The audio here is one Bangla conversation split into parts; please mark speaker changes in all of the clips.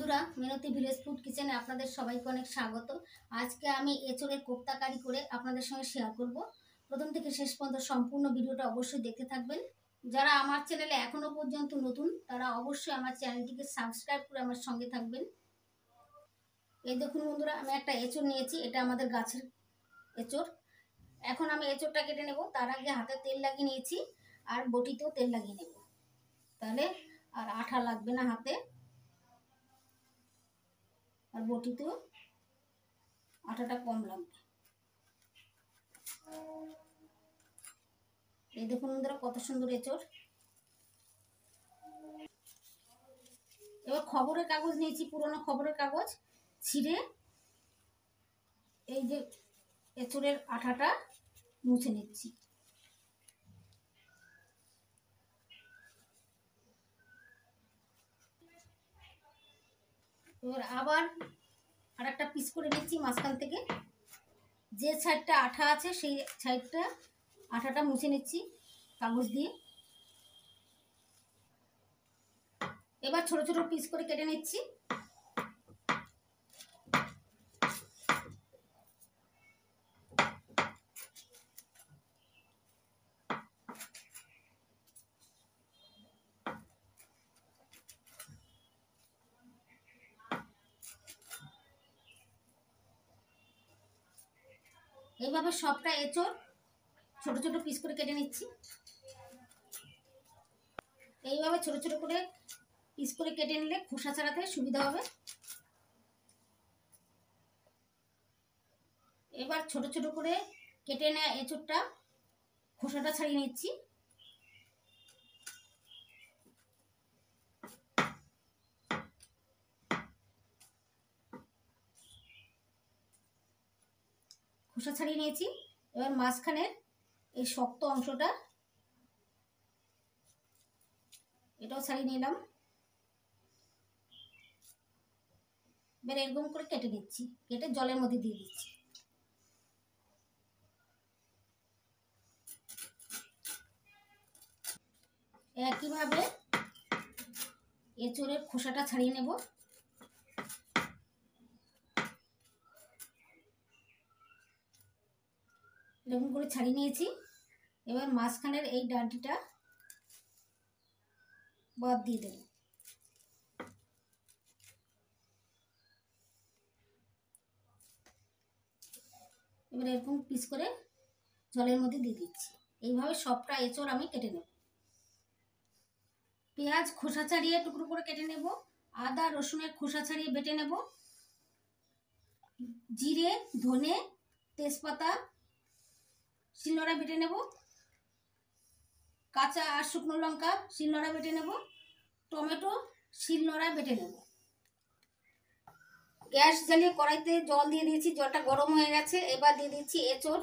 Speaker 1: বন্ধুরা, মিনতি ভিলেজ ফুড কিচেনে আপনাদের সবাইকে অনেক স্বাগত। আজকে আমি এঁচোড়ের কোপ্তা কারি করে আপনাদের সঙ্গে শেয়ার করব। প্রথম থেকে শেষ পর্যন্ত সম্পূর্ণ ভিডিওটা অবশ্যই দেখতে থাকবেন। যারা আমার চ্যানেলে এখনো পর্যন্ত নতুন, তারা অবশ্যই আমার চ্যানেলটিকে সাবস্ক্রাইব করে আমার সঙ্গে থাকবেন। এই দেখুন বন্ধুরা, আমি একটা এঁচোড় নিয়েছি, এটা আমাদের গাছের এঁচোড়। এখন আমি এঁচোড়টা কেটে নেব। তার আগে হাতে তেল লাগিয়ে নিয়েছি, আর বটিতেও তেল লাগিয়ে নেব, তাহলে আর আঠা লাগবে না হাতে, আর বটিতেও আটাটা কম লাগবে। এই দেখুন বন্ধুরা, কত সুন্দর এঁচোড়। এবার খবরের কাগজ নিয়েছি, পুরোনো খবরের কাগজ ছিঁড়ে এই যে এঁচোড়ের আঠাটা মুছে নিচ্ছি। এবার আবার আর একটা পিস করে নিচ্ছি মাঝখান থেকে, যে সাইডটা আঠা আছে সেই সাইডটা আঠাটা মুছে নিচ্ছি কাগজ দিয়ে। এবার ছোট ছোট পিস করে কেটে নিচ্ছি। এইভাবে সবটা এঁচোড় ছোট ছোট পিস করে কেটে নিচ্ছি। এইভাবে ছোট ছোট করে পিস করে কেটে নিলে খোসা ছাড়াতে সুবিধা হবে। এবার ছোট ছোট করে কেটে নেওয়া এঁচোড়টা খোসাটা ছাড়িয়ে নিচ্ছি। খোসা ছাড়িয়ে নিয়েছি। এবার মাঝখানের এই শক্ত অংশটা এটাও ছাড়িয়ে নিলাম। এবার এরকম করে কেটে নিচ্ছি, কেটে জলের মধ্যে দিয়ে দিচ্ছি। একইভাবে এঁচোড়ের খোসাটা ছাড়িয়ে নেব। এরকম করে ছাড়িয়ে নিয়েছি। এবার মাঝখানের এই ডাঁটিটা বাদ দিয়ে দেব। এবার এরকম পিস করে জলের মধ্যে দিয়ে দিচ্ছি। এইভাবে সবটা এঁচোড় আমি কেটে নেব। পেঁয়াজ খোসা ছাড়িয়ে টুকরো করে কেটে নেব। আদা রসুনের খোসা ছাড়িয়ে বেটে নেব। জিরে ধনে তেজপাতা শিলনোড়ায় বেটে নেব। কাঁচা আর শুকনো লঙ্কা শিলনোড়ায় বেটে নেব। টমেটো শিলনোড়ায় বেটে নেব। গ্যাস জ্বালিয়ে কড়াইতে জল দিয়ে দিয়েছি, জলটা গরম হয়ে গেছে। এবার দিয়ে দিচ্ছি এঁচোড়,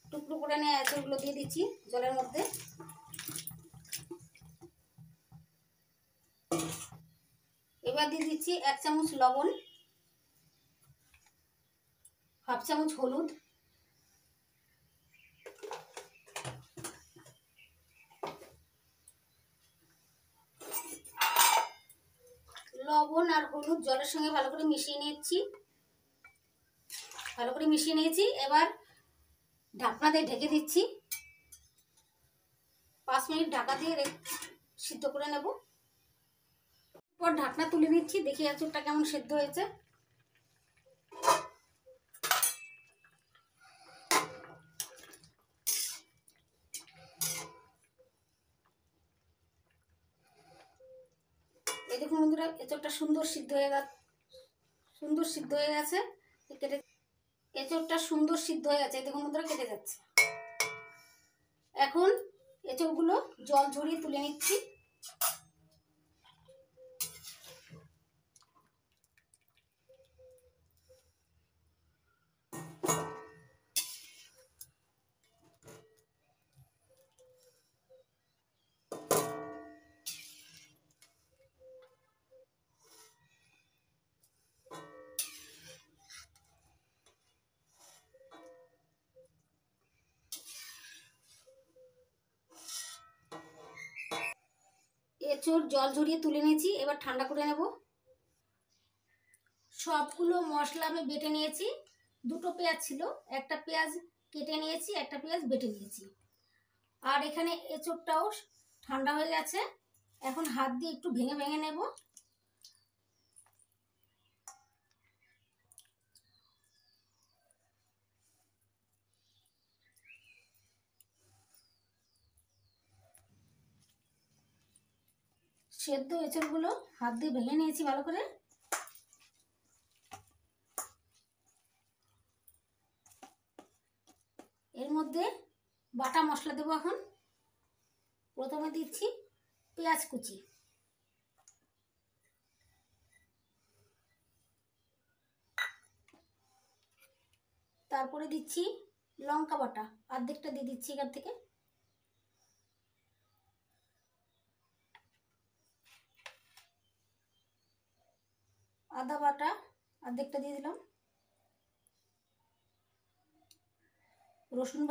Speaker 1: টুকরো করে নিয়ে এঁচোড়গুলো দিয়ে দিচ্ছি জলের মধ্যে। এবার দিয়ে দিচ্ছি 1 চামচ লবণ, হাফ চামচ হলুদ, লবণ আর হলুদ জলের সঙ্গে ভালো করে মিশিয়ে নিচ্ছি। ভালো করে মিশিয়ে নিয়েছি। এবার ঢাকনা দিয়ে ঢেকে দিচ্ছি। 5 মিনিট ঢাকা দিয়ে সিদ্ধ করে নেব। পর ঢাকনা তুলে নিচ্ছি, দেখি এঁচোড়টা কেমন সিদ্ধ হয়েছে। এই দেখুন বন্ধুরা, এঁচোড়টা সুন্দর সিদ্ধ হয়ে গেছে। কেটে এঁচোড়টা সুন্দর সিদ্ধ হয়ে গেছে। দেখুন বন্ধুরা, কেটে যাচ্ছে। এখন এঁচোড়গুলো জল ঝরিয়ে তুলে নিচ্ছি। এঁচোড় জল ঝরিয়ে তুলে নিয়েছি, এবার ঠান্ডা করে নেব। সবগুলো মশলা আমি বেটে নিয়েছি। দুটো পেঁয়াজ ছিল, একটা পেঁয়াজ কেটে নিয়েছি, একটা পেঁয়াজ বেটে নিয়েছি। আর এখানে এঁচোড়টাও ঠান্ডা হয়ে গেছে, এখন হাত দিয়ে একটু ভেঙে ভেঙে নেব। সেদ্ধ এঁচোড়গুলো হাত দিয়ে ভেঙে নিয়েছি ভালো করে। এর মধ্যে বাটা মশলা দেবো এখন। প্রথমে দিচ্ছি পেঁয়াজ কুচি, তারপরে দিচ্ছি লঙ্কা বাটা, অর্ধেকটা দিয়ে দিচ্ছি এখান থেকে। আদা বাটা অর্ধেকটা দিয়ে দিলাম। রসুন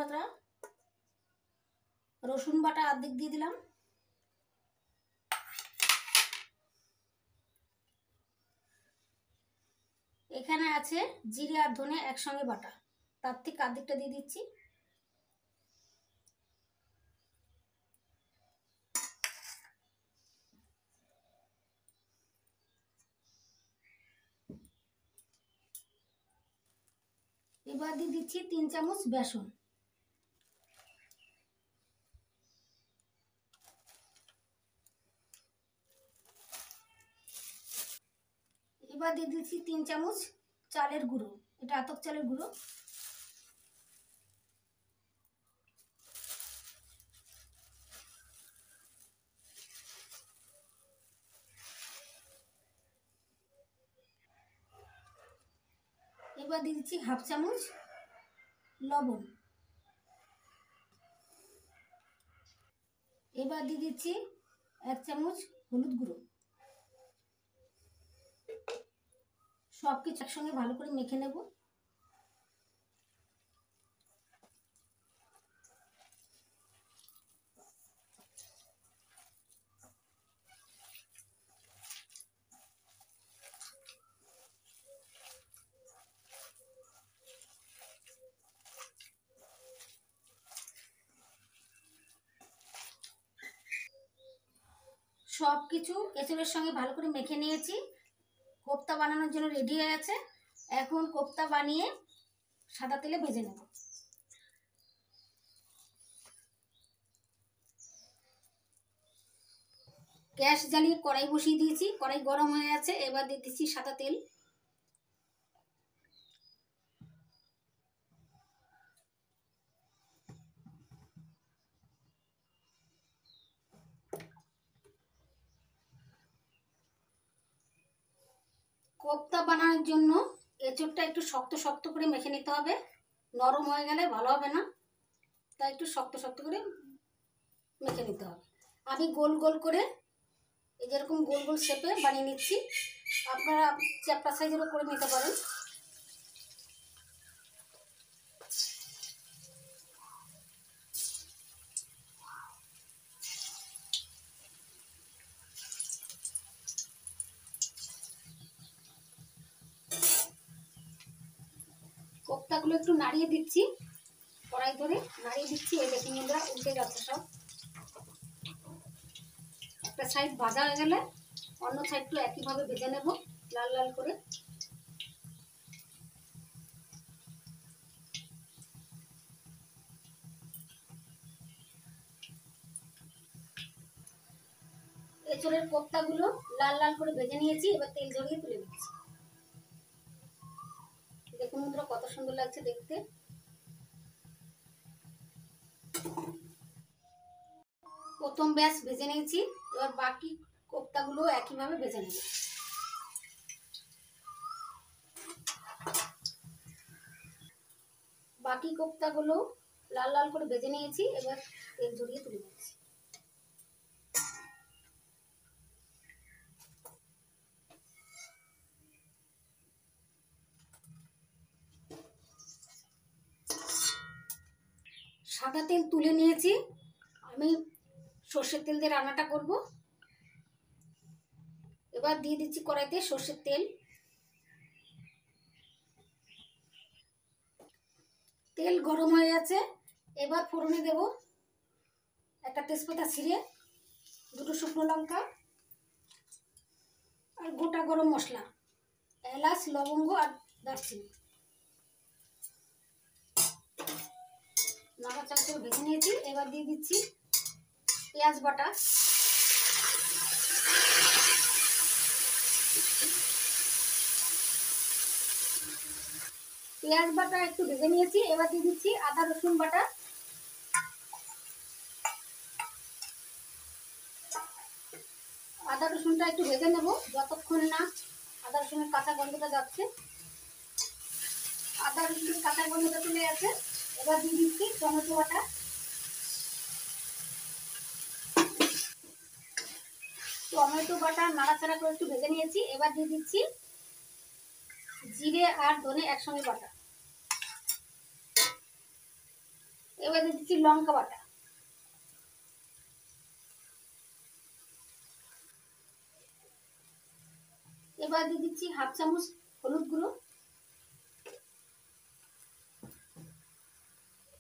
Speaker 1: বাটা অর্ধেক দিয়ে দিলাম। এখানে আছে জিরে আর ধনে একসঙ্গে বাটা, তার থেকে অর্ধেকটা দিয়ে দিচ্ছি। এবার দিয়ে দিচ্ছি 3 চামচ বেসন। এবার দিয়ে দিচ্ছি 3 চামচ চালের গুঁড়ো, এটা আতপ চালের গুঁড়ো। এবার দিয়ে দিচ্ছি হাফ চামচ লবণ। এবার দিয়ে দিচ্ছি 1 চামচ হলুদ গুঁড়ো। সব কিছু একসঙ্গে ভালো করে মেখে নেব। সব কিছু এঁচোড়ের সঙ্গে ভালো করে মেখে নিয়েছি, কোপ্তা বানানোর জন্য রেডি হয়ে গেছে। এখন কোপ্তা বানিয়ে সাদা তেলে ভেজে নেব। গ্যাস জ্বালিয়ে কড়াই বসিয়ে দিয়েছি, কড়াই গরম হয়ে গেছে। এবার দিয়ে দিচ্ছি সাদা তেল। কোপ্তা বানানোর জন্য এঁচোড়টা একটু শক্ত শক্ত করে মেখে নিতে হবে, নরম হয়ে গেলে ভালো হবে না, তাই একটু শক্ত শক্ত করে মেখে নিতে হবে। আমি গোল গোল করে এই যেরকম গোল গোল শেপে বানিয়ে নিচ্ছি, আপনারা চ্যাপটা সাইজেরও করে নিতে পারেন। কোপ্তাগুলো একটু নাড়িয়ে দিচ্ছি, কড়াই ধরে নাড়িয়ে দিচ্ছি। এই দেখুন বন্ধুরা, উল্টে যাচ্ছে সব। একটা সাইড ভাজা হয়ে গেলে অন্য সাইডটা একইভাবে ভেজে নেব লাল লাল করে। এঁচোড়ের কোপ্তাগুলো লাল লাল করে ভেজে নিয়েছি, এবার তেল ঝরিয়ে তুলে নিচ্ছি। দেখুন বন্ধুরা কত সুন্দর লাগছে দেখতে। প্রথম ব্যাচ ভেজে নিয়েছি, এবার বাকি কোপ্তাগুলো একইভাবে ভেজে নেব। বাকি কোপ্তাগুলো লাল লাল করে ভেজে নিয়েছি, এবার তেল ঝরিয়ে তুলে নিচ্ছি। সাদা তেল তুলে নিয়েছি, আমি সর্ষের তেল দিয়ে রান্নাটা করব। এবার দিয়ে দিচ্ছি কড়াইতে সর্ষের তেল। তেল গরম হয়ে গেছে, এবার ফোড়নে দেব একটা তেজপাতা ছিঁড়ে, দুটো শুকনো লঙ্কা আর গোটা গরম মশলা, এলাচ, লবঙ্গ আর দারচিনি। নাড়াচাড়া করে ভেজে নিয়েছি। এবার দিয়ে দিচ্ছি পেঁয়াজ বাটা, পেঁয়াজ বাটা একটু ভেজে নিয়েছি। এবার দিয়ে দিচ্ছি আদা রসুন বাটা, আদা রসুনটা একটু ভেজে নেব যতক্ষণ না আদা রসুনের কাঁচা গন্ধটা যাচ্ছে। আদা রসুনের কাঁচা গন্ধটা চলে গেছে। এবার দিয়ে দিচ্ছি টমেটো বাটা, টমেটো বাটা নাড়াচাড়া করে একটু ভেজে নিয়েছি। এবার দিয়ে দিচ্ছি জিরে আর ধনে একসঙ্গে বাটা। এবার দিয়ে দিচ্ছি লঙ্কা বাটা, এবার দিয়ে দিচ্ছি হাফ চামচ হলুদ গুঁড়ো,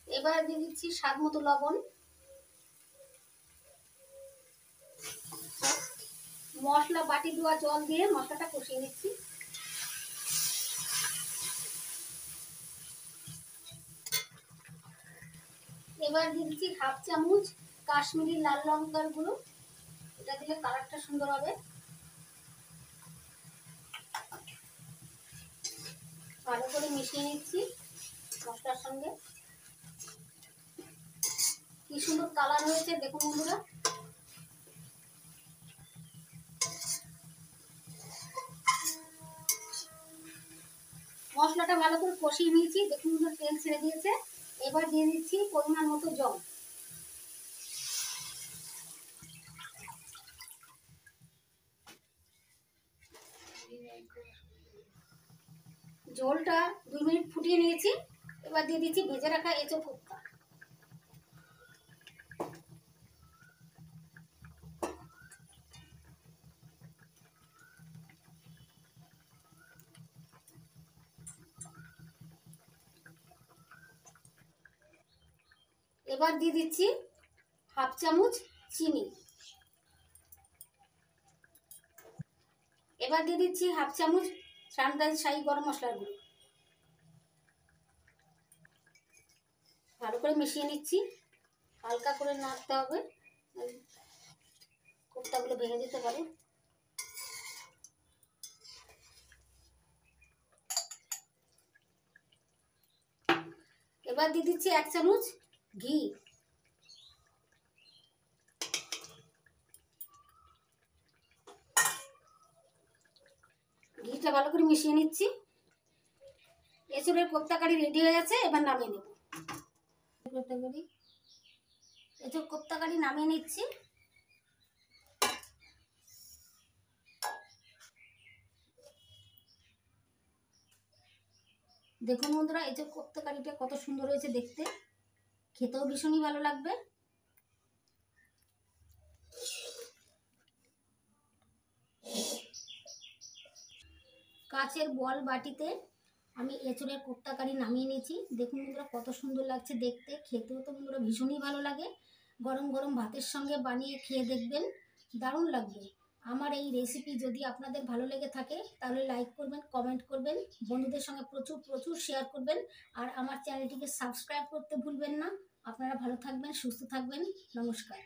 Speaker 1: এবার দিয়ে দিচ্ছি স্বাদ মতো লবণ। মশলা বাটি ধোয়া জল দিয়ে মশলাটা কষিয়ে নিচ্ছি। এবার দিয়ে দিচ্ছি হাফ চামচ কাশ্মীরি লাল লঙ্কার গুঁড়ো, এটা দিলে কালারটা সুন্দর হবে। ভালো করে মিশিয়ে নিচ্ছি মশলার সঙ্গে। কি সুন্দর কালার হয়েছে দেখুন বন্ধুরা। মশলাটা ভালো করে কষিয়ে নিয়েছি, দেখুন তেল ছেড়ে দিয়েছে। এবার দিয়ে দিচ্ছি পরিমাণ মতো জল। ঝোলটা 2 মিনিট ফুটিয়ে নিয়েছি। এবার দিয়ে দিচ্ছি ভেজে রাখা এঁচোড় কোপ্তা। এবার দিয়ে দিচ্ছি হাফ চামচ চিনি, এবার দিয়ে দিচ্ছি হাফ চামচ সানরাইজ শাহি গরম মশলার গুঁড়ো। ভালো করে মিশিয়ে নিচ্ছি, হালকা করে নাড়তে হবে, কোপ্তাগুলো ভেঙে যেতে পারে। এবার দিয়ে দিচ্ছি 1 চামচ ঘি, ঘিটা ভালো করে মিশিয়ে নিচ্ছি। এঁচোড়ের কোপ্তা কারি রেডি হয়ে গেছে, এবার নামিয়ে নেব। এঁচোড় কোপ্তা কারি নামিয়ে নিচ্ছি। দেখুন বন্ধুরা, এঁচোড় কোপ্তা কারিটা কত সুন্দর হয়েছে দেখতে, খেতেও ভীষণই ভালো লাগবে। কাচের বল বাটিতে আমি এঁচোড়ের কোপ্তা কারি নামিয়ে নিয়েছি। দেখুন বন্ধুরা কত সুন্দর লাগছে দেখতে, খেতেও তো বন্ধুরা ভীষণই ভালো লাগে। গরম গরম ভাতের সঙ্গে বানিয়ে খেয়ে দেখবেন, দারুণ লাগবে। আমার এই রেসিপি যদি আপনাদের ভালো লেগে থাকে তাহলে লাইক করবেন, কমেন্ট করবেন, বন্ধুদের সঙ্গে প্রচুর প্রচুর শেয়ার করবেন। আর আমার চ্যানেলটিকে সাবস্ক্রাইব করতে ভুলবেন না। আপনারা ভালো থাকবেন, সুস্থ থাকবেন। নমস্কার।